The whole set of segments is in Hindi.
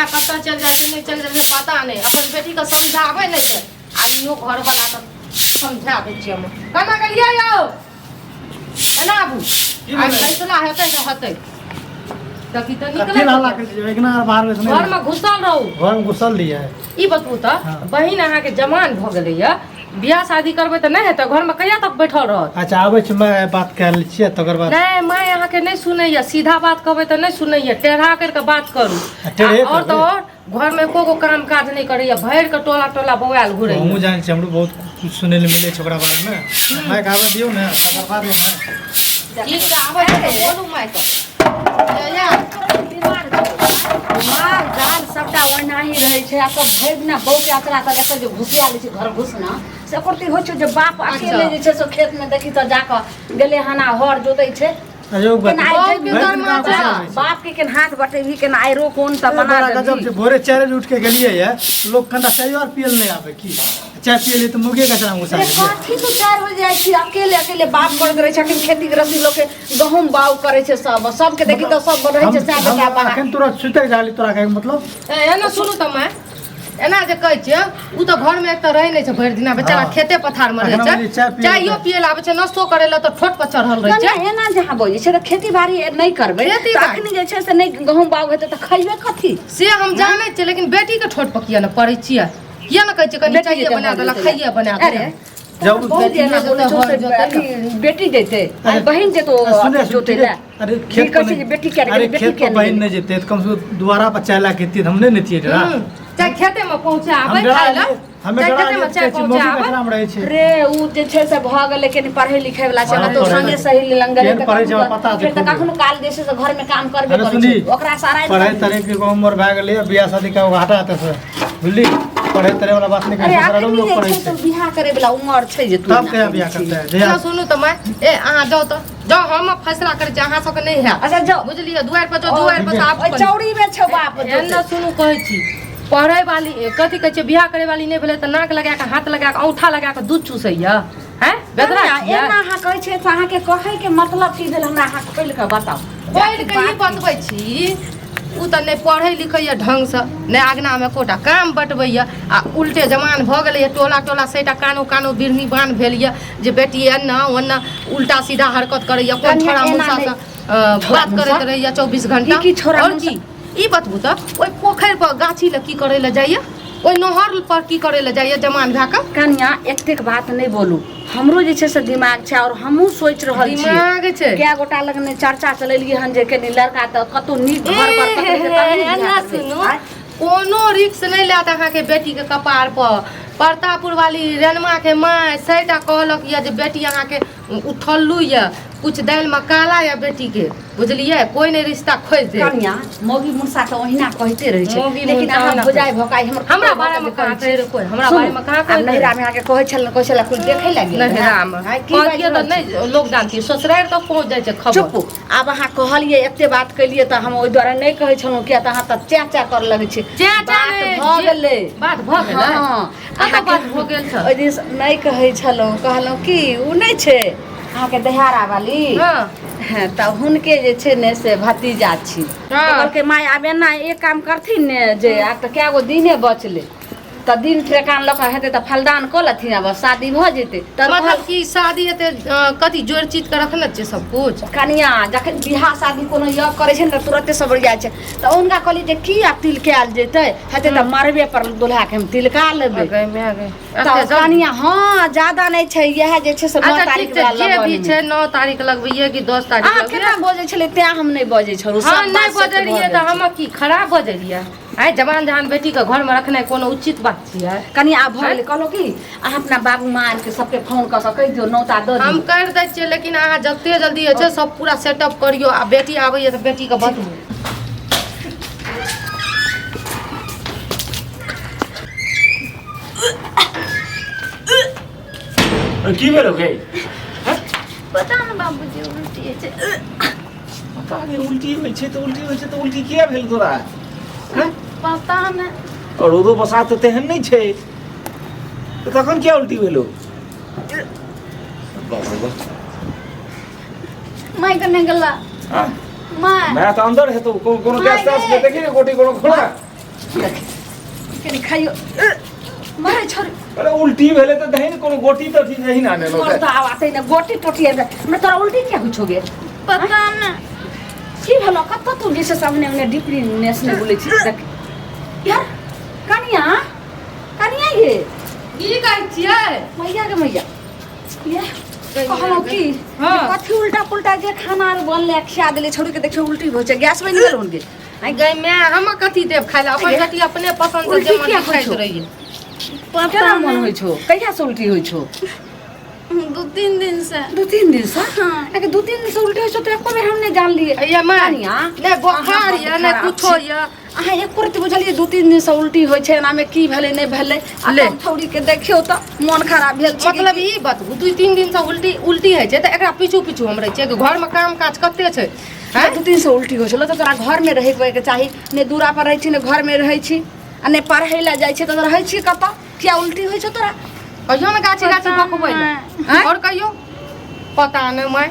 माय कतऽ चल जाए कि नहीं चल जाए पता नहीं अपन बेटी के समझावे नहीं छै आदमियों घर वाला के समझा दे छियै हम कना गेलियै यौ एना आबू आ फैसला हेतै तऽ हेतै तकी त निकले हल्ला कर दियो एकना बाहर में घर में घुसल रहू घर में घुसल दिया है ई बतबू त बहिन अहाँ के जवान भ गेलै या बियाह शादी करबै त नहीं हेतै घर में कहिया तक बैठल रहत। अच्छा आबै छ मैं बात कर लै छियै तकर बाद नहीं मैं अहाँ के नहीं सुनैया सीधा बात कहबै त नहीं सुनैया टेढ़ा करके बात करू और तो और घर में एको काम काज नहीं करैया भैर के टोला टोला बौआल घुरैया हमहु जान छी हमरो बहुत कुछ सुनै ले मिलै छै ओकरा बारे में मैं गावे दियौ ने तकर बाद में ठीक छै आबै त बोलू मैं त या माल जाल सबटा ओना ही रहै छै आ सब भरि दिना बहुत यात्रा करे एतऽ जे घुसिया लै छै घर घुसना से ओकर होइ छै जे बाप अकेले जे छै से खेत में देखी तऽ जाकऽ गेले हना हर जोतै छै बाप के केन हाथ बटेबी केन आइरो कोन त बना देबी भोरे 4 बजे उठ के गेलिए है लोग कंडा चाय और पियल नहीं आवे की चाय पियले त मुर्गे का चला मुसा कथी तो 4 बजे जाइ छी अकेले अकेले बाप करत रहै छै खेती गृहस्थी लोग के गहूम बाउ करै छै सब के देखी त सब रहै छै साथ के बाहर अखन तोरा सुते जाली तोरा के मतलब एना सुनू त मैं एना जे कहै छियै उ त घर में एक त रहै नै छै भरि दिना बेचारा खेते पथार में रहै छै चाइयो पियल आबै छै नाश्तो करै ल त ठोट पर चढ़ल रहै छै एना जहां बजै छै त खेती बाड़ी नै करबै त अखनी जे छै से नै गहूम बाउ हेतै त खइबे कथी से हम जानै छियै लेकिन बेटी के ठोट पर किया न पड़ै छियै किया न कहै छै कनी चाहिए बना देला खाइए बना दे बेटी देते बहन जेतो जोते ला अरे खेत के बेटी के बहन नहीं जेते कम से कम द्वारा पर चाय ला के हमने नहीं थिए डरा चाहे खेते में पहुंचाबै खाइला हमें खेते में चाय पहुंचाबै रे उ जे छै से भ गेलै के पढ़ै लिखै वाला छै तो संगे सही लंगरे त पढ़ै छै पता छै त कखनो काल देशे से घर में काम करबे करै छै ओकरा सारा पढ़ै तरे के उम्र भ गेलै बियाह शादी का घाटा आते से बुझली पढ़े तरे वाला बात नहीं करे सारा लोग पढ़ै छै बियाह करे वाला उम्र छै जे तू तब कहिया बियाह करते है ना सुनू त मैं ए अहाँ जाओ त जाओ हम फैसला करे छी अहाँ सब के नहीं है अच्छा जाओ बुझलिए दुआर पर जाओ दुआर पर आप चौड़ी में छ बाप एना सुनू कहै छी पढ़े वाली कथी कहै छै बियाह करे वाली नहीं भेले त नाक लगा के हाथ लगा के औंठा लगा के दूध चूसैया हैं बेदरा एना अहाँ कहै छै त अहाँ के कहै के मतलब की भेल हमरा अहाँ खोल के बताओ खोल के ई बतबै छी उ त नहीं पढ़ै लिखैया ढंग से नहीं आगना में कोटा काम बटबैया आ उल्टे जमान भ गेलै टोला टोला सेटा कानो कानो बिरनी बान भेलिया जे बेटी एना ओना उल्टा सीधा हरकत करैया कोन छोरा मुसा से बात करैत रहैया 24 घंटा की छोरा और की ई बतबू त ओइ पोखर पर गाछी ल की करे ल जाइया ओइ नहर पर की करे ल जाइया जमान भा के कन्या एतेक बात नहीं बोलू हमरो जे छै से दिमाग छै और हमहू सोच रहल छी दिमाग छै क्या गोटा लगने चर्चा चलेलिए हन जे के लड़का त कतो नीक घर पर एना सुनो कोनो रिक्स नहीं लात अहाँ के बेटी के कपार पर परतापुर वाली रेनमा के माय सैटा कहलक या जे बेटी अहाँ के उठल्लू या कुछ दाल में काला या बेटी के बुझलिए कोई नहीं रिश्ता खोज दे कन्या मोगी मुसा तो ओहिना कहते रहे छै लेकिन अहाँ बुझाय भकाई हमरा बारे में कहा कह रे कोई हमरा बारे में कहा कह नहिरा में आके कहै छल कोइ छला कुछ देखे लागी नहिरा में कहलिए त नहीं लोग जानती ससुराल तक पहुंच जाय छै खबर चुप आब अहाँ कहलिए एते बात कलिए त हम ओइ द्वारा नहीं कहै छलौ किया त अहाँ त चाचा कर लगै छै भ गेलै बात भ गेलै हां कत बात भ गेल छ ओइ दिन नहीं कहै छलौ कहलौ की उ नहीं छै अहाँ के दहारा वाली हां त हुनके जे छै ने से भतीजा छी कहल के माय आबे ना एक काम करथिन ने जे आ त क्या गो दिने बचले त दिन ठेकान लक हेते त फलदान क लथिन अब शादी भ जेते त मतलब की शादी हेते कथि जोर चीज के रखल छै सब कुछ कनिया जखन बियाह शादी कोनो य करे छै न त तुरंते सब जाइ छै त उनका कहली जे की आप तिल कैल जेते हेते त मरबे पर दुल्हा के हम तिलका लेबे त कनिया हां ज्यादा नहीं छै यह जे छै से 9 तारीख वाला जे भी छै 9 तारीख लगबैये कि 10 तारीख लगबैये केना बजे छले ते हम नहीं बजे छलु सब नहीं बजे रहिए त हम की खराब बजे रहिए आइ जवान जहान बेटी के घर में रखना कोनो उचित बात छियै कनी आ भ गेलै कहलो की अहाँ अपना बाबू माँ के सबके फोन क सकै दियो नौता द हम कर दै छियै लेकिन अहाँ जते जल्दी छै सब पूरा सेटअप करियो आ बेटी आबैया त बेटी के बतबू की भेलो के पता न बाबूजी उल्टी छै पता नहीं उल्टी होय छै त उल्टी किया भेल तोरा हैं पता न और ओदो बसात तो तेहन नहीं छे तो तखन क्या उल्टी भेलो बाबा माय कने गेला हां माय मैं तो अंदर है तो कोनो गैस के देखी रे गोटी कोनो खोला कनी खाइयो मारे छोरी अरे उल्टी भेले तो दही कोनो गोटी तो ठीक नहीं ना लोग मोर तो आते न गोटी टोटी है मैं तोरा उल्टी क्या होछोगे पता ना की भलो कत तू जैसे सामने हमने डिप्री नेशनल बोले छी देख यार कनिया ये की कहै छियै मैया के मैया ये कहलो की हाँ। कथी उल्टा पुल्टा जे खाना आर बनले खिया देले छोड़ी के देखियो उल्टी हो छै गैस बनि गेल होनगे आई गई मैं हम कथी देब खाइ ला अपन बेटी अपने पसंद से उल्टी जे किया मन खाइत होइछौ? रहिए केना मन होइ छौ कहिया से उल्टी होइ छौ 2-3 दिन से 2-3 दिन से हाँ। अरे 2-3 दिन से उल्टी होइ छौ तो एको बेर हम नहीं जान लिए ये मां कनिया ने बोखार या ने कुछो या अहाँ एक रति बुझलिए 2-3 दिन से उल्टी होइ छै एना में की भेलै नहीं भेलै ले। थौड़ी के देखियो त मन खराब भेल छै मतलब ई बतबू 2-3 दिन से उल्टी है छै त एकरा पीछू पीछू हम रहै छै घर में काम काज कते छै हैं 2-3 से उल्टी होइ छलो त तोरा घर में रहे के चाही ने दूरा पर रहै छी ने घर में रहै छी आ ने पढ़ै ला जाइ छै त रहै छी कत क्या उल्टी होइ छौ तोरा कहियो ना गाछी गाछी बकबै हैं? और कहियो पता नहीं मैं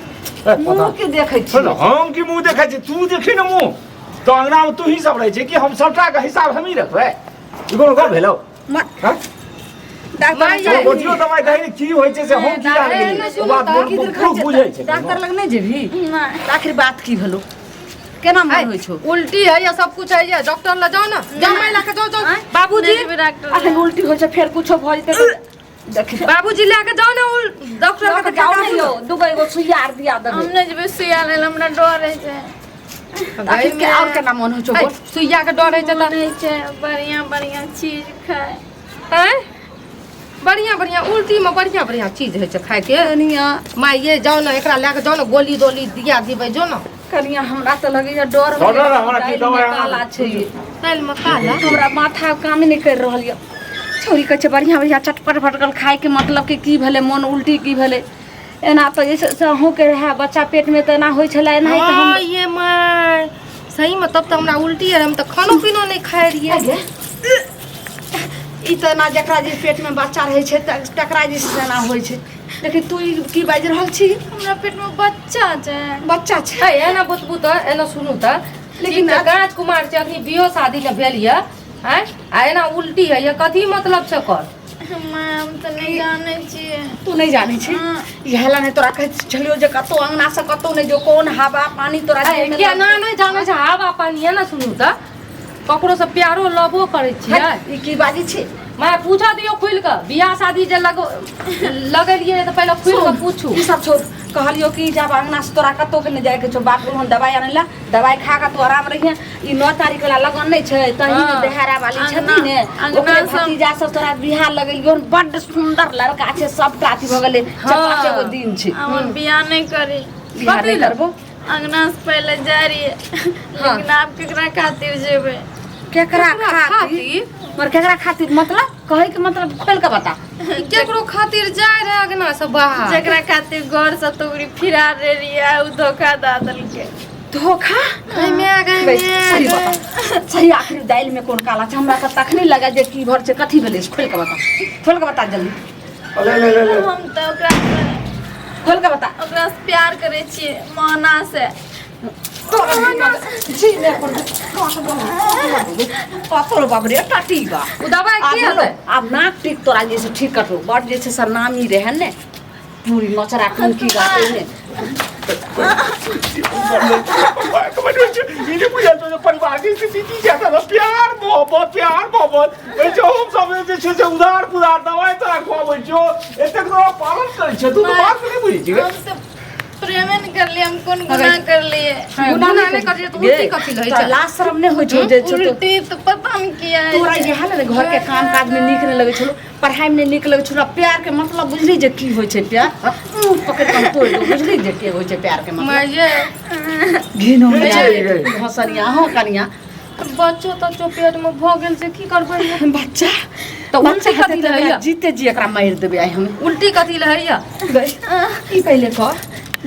मुंह के देखै छी हम की मुंह देखै छी तू देखी न मुंह तो अंगना में तू ही सब रहै छै कि हम सबटा के हिसाब हम ही रखबै ई कोनो गप भेलौ हां डॉक्टर गोटियो दवाई दही की होइ छै से हम की जान गेली ओ बात बहुत बुझै छै डॉक्टर लग नहीं जेबी नहीं आखिर बात की भेलो केना मन होइ छौ उल्टी है या सब कुछ है या डॉक्टर ल जाओ ना जाओ मैं लाके जाओ बाबूजी डॉक्टर अखन उल्टी होइ छै फेर कुछो भ जेतै देख बाबूजी लेके जाओ ना डॉक्टर डॉक्टर के जाओ नहीं लो दुगो एगो सुइया आर दिया देबे हमने जब सुइया लेल हमरा डर है छै आखिर के और केना मन होइ छौ बोल सुइया के डर है त नहीं छै बढ़िया बढ़िया चीज खाए हैं बढ़िया बढ़िया उल्टी में बढ़िया बढ़िया चीज है खाए के कनिया माँ ये जाओ ना एकरा लेके जाओ ना गोली दोली दिया दिबै जो ना कनिया हमरा त लगैया डर डर हमरा की दवाई काला छै काल में काला हमरा माथा काम नहीं कर रहल य छोरी कहै छै बढ़िया बढ़िया चटपट फटकल खाए के मतलब के की भेलै मन उल्टी की भेलै एना तो जैसे सहू के रहा बच्चा पेट में तो एना होइ छला एना तो हम ये माँ सही में तब तो हमरा उल्टी है हम तो खानो पीनो नहीं खाए रहिए ई तो ना जकरा जे पेट में बच्चा रहे छै तकरा जे सेना होइ छै लेकिन तू ई की बाजि रहल छी हमरा पेट में बच्चा छै बच्चा छै एना बतबू तो एना सुनू तो लेकिन लेकिन राजकुमार से अखनी बियो शादी न भेल है आ एना उल्टी है ये कथी मतलब छै कर हम तो नहीं जाने छिए तू नहीं जाने छी इहेला ने तोरा कहै छलियो जे कतो अंगना से कतो नहीं जो कोन हवा पानी तोरा जे में क्या ना नहीं जाने छै हवा पानी है ना सुनू तो ककरो से प्यारो लबो करे छियै ई की बाजी छी मैं पूछा दियो खुल के बियाह शादी जे लगलिए तो पहले खुल के पूछू ई सब छोड़ कहलियो कि जब अंगना से तोरा कतो के नहीं जाए के छो बाप हम दवाई आनला दवाई खा के तो आराम रहिए ई 9 तारीख वाला लगन नहीं छै तही में देहरा वाली छथि ने ओकरे भतीजा सब तोरा बियाह लगलियो बड़ सुंदर लड़का छै सब काठी भ गेले 4-5 गो दिन छै हम बियाह नहीं करी बियाह नहीं करबो अंगना से पहले जा रही है लेकिन आप केकरा खातिर जेबे केकरा खातिर पर केकरा खातिर मतलब कहे के मतलब खोल के बता केकरो खातिर जाय रहे अगना से बाहर जेकरा खातिर घर से तोरी फिरा रे रही उ धोखा दा देलके धोखा सही बता सही आखिर दाइल में कोन काला छै हमरा त तखनी लगा जे की भर छै कथी भेलै खोल के बता जल्दी ले हम तो ओकरा से खोल के बता ओकरा से प्यार करे छिए माना से जी ने पर पातोर बाबरे टाटीगा उ दवाई की है अब नाक टिक तोरा जैसे ठीक कटो बड़ जैसे सर नामी रहे ने पूरी नचरा टून की गाते ने ये बुझल तो परिवार की स्थिति ज्यादा ना प्यार मोहब्बत ए जो हम सब जे छै से उधार पुधार दवाई तोरा खुआबै छो एते तोरा पालन करै छै तू तो बात नहीं बुझै छी हम तो प्रेम नहीं कर लिए हम कौन गुनाह कर लिए गुनाह नहीं करिए तो उल्टी कथी लहै छै लास्ट शर्म ने होइ छौ जे छोटो उल्टी तो पता नहीं किया है तोरा ये हाल ने घर के काम काज में नीक नहीं लगे छलो पढ़ाई में नीक लगे छलो प्यार के मतलब बुझली जे की होइ छै प्यार पकड़ के तोड़ दो बुझली जे की होइ छै प्यार के मतलब मैं ये घिनो हसनिया हो कनिया बच्चो तो जो पेट में भ गेल से की करबै बच्चा तो उल्टी कथी लहैया जीते जी एकरा मार देबे आई हम उल्टी कथी लहैया ई पहले कह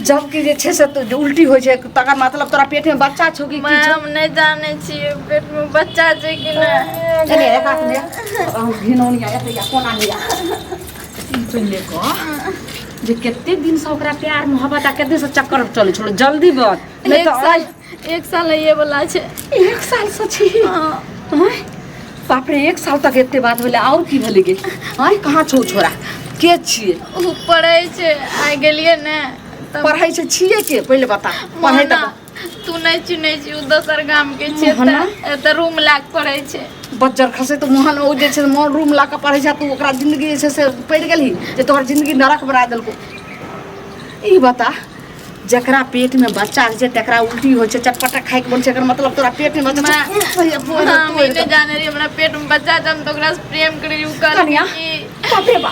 जब की जे छै से तो जो उल्टी होइ छै तकर मतलब तोरा पेट में बच्चा छौ कि मैं हम नहीं जाने छिए पेट में बच्चा छै कि नहीं अरे एक हाथ में हम घिनौनिया या कोना लिया पहले कह जे कते दिन से ओकरा प्यार मोहब्बत आ कते से चक्कर चले छलो जल्दी बात नहीं तो 1 साल ये वाला छै 1 साल से छी हां बाप रे 1 साल तक एते बात भेलै और की भेलै गे आइ कहाँ छौ छोरा के छियै उ पढ़ै छै आइ गेलियै ने पढ़ै छै छियै के पहिले बता पढ़ै मोहना, तू नहीं चिन्है छी उ दोसर गाम के छै मोहना? त रूम लाग पढ़ै छै बच्चर खसे तो मोहन ओ जे छै मोहन रूम ला के पढ़ै छै तू ओकरा जिंदगी जे छै से पढ़ गेलही जे तोहर जिंदगी नरक बना देलको ई बता जकरा पेट में बच्चा छै तकरा उल्टी होइ छै चटपटा खाइ के मन छै एकर मतलब तोरा पेट में बच्चा हम नहीं जाने रही हमरा पेट में बच्चा जम तो ओकरा से प्रेम करी उ कर कन्या बापे बा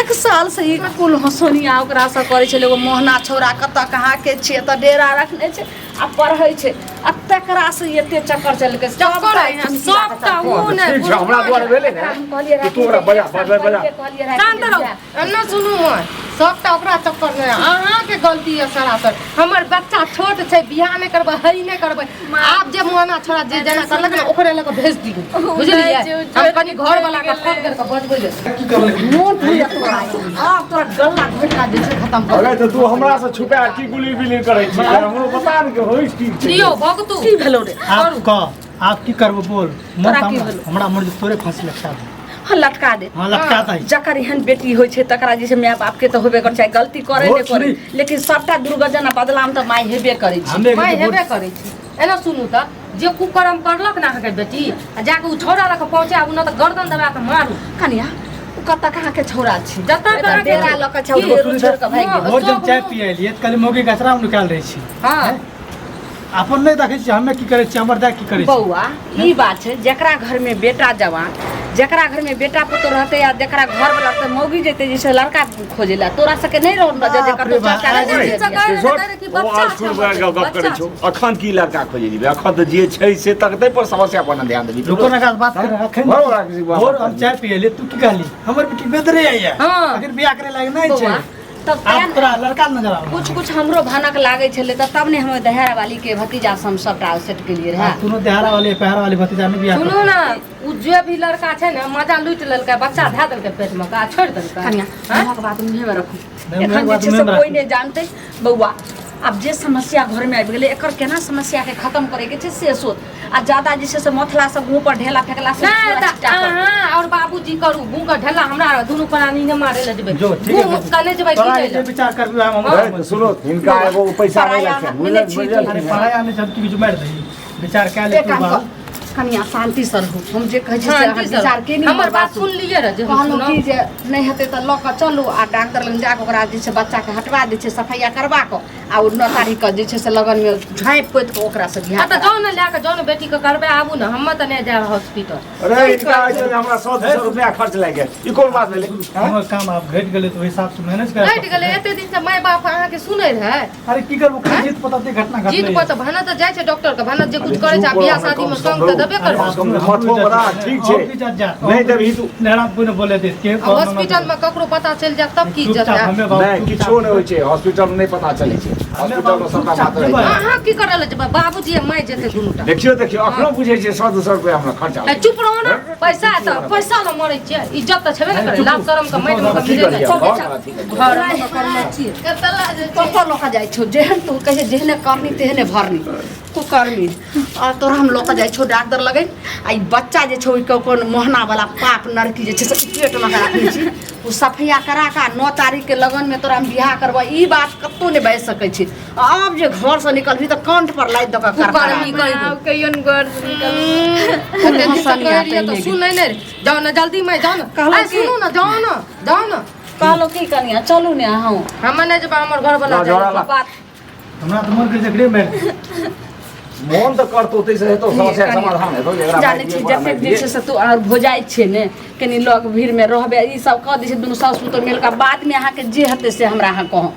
1 साल से ई कुल हसोनिया ओकरा से करे छले एगो मोहना छौरा कत कहाँ के छै त डेरा रखने छै आ पढ़ै छै आ तकरा से एते चक्कर चल के चक्कर सबटा उ ने ठीक छै हमरा द्वारा भेलै ने तू ओकरा बजा शांत रहो अन्ना सुनू सबटा ओकरा चक्कर में अहाँ के गलती है सरासर हमर बच्चा छोट छै बियाह नहीं करबै हई नहीं करबै आप जे मोहना छोरा जे जना करलक ना ओकरे लग भेज दियो बुझलिए हम कनी घर वाला के फोन करके बजबै ले की करले मोन भइया तोरा आ तोरा गल्ला घोटका जे छै खत्म कर अरे तो तू हमरा से छुपा की गुली बिली करै छी हमरो बता न के होइस की छै दियो भगतू की भेलो रे आप की करबो बोल तोरा की भेलो? हमरा मर्जी तोरे फांसी लटका दे हाँ लटका दे हां लटकाता है जकर एहन बेटी होइ छै तकरा जे छै माय बाप के त होबे कर चाहे गलती करे बहुत ने करे सुनी। लेकिन सबटा दुर्गजन बदलाम त माय हेबे करै छै हमे मैं हेबे करै छी एना सुनू त जे कुकर्म करलक ना अहाँके बेटी आ जाके उ छोरा लग पहुंचा उ न त गर्दन दबा के मारू कन्या उ कत कहाँ के छौरा छी जतऽ एतऽ कहाँ के डेरा छी? लऽ के छौ की? डेरो छोड़ के भागि गेल भोर जब चाय पिए लिए कल मोगी कचरा में निकाल रही छी हां अपन नहीं देखे छी हमें की करे छी हमर दा की करे छी बौआ ई बात छै जेकरा घर में बेटा जवान जेकरा घर में बेटा पुत्र रहते या जेकरा घर वाला त मौगी जेते जैसे लड़का खोजेला तोरा सके नहीं रह जे कर तो चाचा कि बच्चा गप करै छौ अखन की लड़का खोजे दिबे अखन त जे छै से तकते पर समस्या पर ध्यान देबी लोगों ने का बात कर रखे बरोबर किसी बात और हम चाय पिए लिए तू की कहली हमर बेटी बेदरे आइया हाँ। अगर बियाह करे लायक नहीं बौआ, छै तब आप तोरा लड़का नजर आवे कुछ हमरो भानक लागे छले तब ने हम दहरा वाली के भतीजा हम सबटा सेट के लिए रहा तूनो देहारा वाली पहरा वाली भतीजा ने बियाह सुनू ना उ जे भी लड़का छै ना मजा लूट लेलकै बच्चा धै देलकै पेट में का छोड़ देलकै कन्या हाँ? हमक बात मुहे में रखू नहीं, एखन बात जे छै मुँहे से में कोई राखू। नहीं जानते बौआ अब जे समस्या घर में आबि गेलै एकर केना समस्या के खत्म करे के छै से सोच आ ज्यादा जे छै से मथला से मुंह पर ढेला फेकला से नहीं पूरा त चिट्टा कर। अहाँ और बाबूजी करू गूं का ढेला हमरा दुनू प्राणी ने मारे ले जेबै जो ठीक है गूं कने जेबै तोरा की ये जेबै विचार कर भी हम अरे तो सुनो इनका एगो पैसा नहीं पराया लगता मिले छी बुझल अरे पढ़ाई आने सब की जुमार दही विचार कर ले एक तू काम बाबू कर कनिया शांति से रहू हम जे कहै छी से शांति अहाँ से विचार के नहीं हमर बात सुन लिए रे जे हम कहलहुँ सुनब। कि जे नहीं हेतै तऽ लऽ कऽ चलू आ डॉक्टर लग जाकऽ ओकरा जे छै बच्चाके हटवा दै छै सफैया करबा कऽ आ ओ 9 तारीखके जे छै से लगनमे झाँपि पोति कऽ ओकरा से बियाह हाँ त जाओ ना ला के जाओ ना बेटी के करबे आबू ना हम त नहीं जाए हॉस्पिटल अरे इनका ऐसे हमरा 100 रुपया खर्च लाग गेल ई कोन बात भेलै हमर काम आप घट गेले तो हिसाब से मैनेज कर हट गेलै एते दिन से माय बाप अहाँ के सुनै रहे अरे की करबो जीत पता ते घटना घटले जीत पर त भानत त जाय छै डॉक्टर के भानत जे कुछ करे छै बियाह शादी में संग त देबे करबो मथो बड़ा ठीक छै नहीं देबही तू नेड़ा कोई बोले दे के हॉस्पिटल में ककरो पता चल जाए तब की इज्जत है नहीं किछो नहीं होय छै हॉस्पिटल में नहीं पता चलै छै हॉस्पिटल में सबटा बात रहै छै अहाँ की करे ले जेबै बाबूजी आ माय जेते दुनूटा देखियो अखनो बुझै छै 100-200 रुपया हमरा खर्चा ए चुप रहो ना पैसा त पैसा ल मरै छै इज्जत त छेबे न करे लाभ शरम के माटि में ठीक मिले है छै घर में करले छी कतऽ लऽ कऽ जाइ छौ जेहन तू कहे जेहने करनी तेहने भरनी कुकर्मी आ तोरा हम लऽ कऽ जाइ छौ डॉक्टर लगै आ ई बच्चा जे छौ कोन मोहना वाला पाप नरकी जे छै से पेट में राखै छी ओ सफैया करा कऽ 9 तारीख के लगन में तोरा हम बियाह करबा ई बात कतौ नहीं बाजि सकै छी आब जे घर से निकलबी तऽ कंठ पर लाइ दऽ कऽ कुकर्मी कर कहि दो कहियो घर से निकल एते दिन से कह रही तो सुन नहीं रे जाओ ना जल्दी में जाओ ना कहलौं ए सुनो ना जाओ ना कहलो की कनिया चलू ने अहूँ हम नहीं जेबा हमर घर वाला जोड़ा बात हमरा तो मन के जकड़े मार मोन तऽ करतो तै से हेतौ समस्या के समाधान हेतौ जेकरा जाने छी जतेक जे छै से तू और भोजाइ छै ने कनी लग भीड़ में रहबे ई सब कह दै छै दुनू सासु तो मिल के बाद में अहाँ के जे हेतै से हमरा अहाँ कहू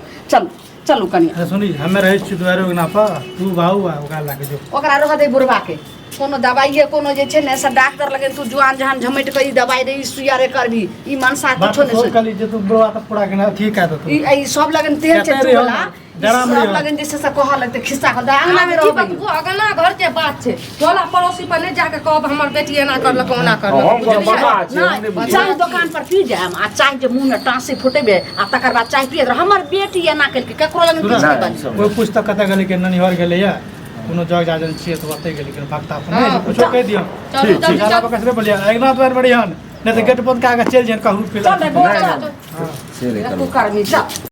चलू कनिया अरे सुनी हमें रहे छी दुआरे ना पा तू भाऊ आ ओकरा लागे जो ओकरा रह दे बुढ़वा के कोनो दवाइए कोनो जे छै ने से डॉक्टर लगे तू जुआन जहान झमैट के ई दवाई रे ई सुइया रे करबी ई मनसा बात कुछो तो नहीं कली जे तू बड़ा त पूरा के ना ठीक है तो तू ई सब लगन तेल छै कहते रहो चुला ना, जरा में सब रहो। लगन जे छै से कहल लगते खिस्सा के अंगना में की रहबे बात वो अगला घर के बात छै टोला पड़ोसी पर नहीं जाके कहब हमर बेटी एना करलक ओना करलक हम कोनो बता छै हम नहीं नहीं चाय दुकान पर पी जाम आ चाय जे मुंह में टांसी फुटेबे आ तकर बाद चाय पिए हमर बेटी एना केलके ककरो लगन किछ नहीं बनी कोई पुस्तक कते गले के ननिहर गेले या कोनो जग जाजन छियै तो ओतै गेली कर भक्ता अपन नहीं कुछो कह दियो चलू जल्दी साला चल पकड़ बलिया एक ना तो बढ़िया नहीं तो गेट बंद का के चल जेन कहू पिला चल रे बोल चल हां तू कर भी चल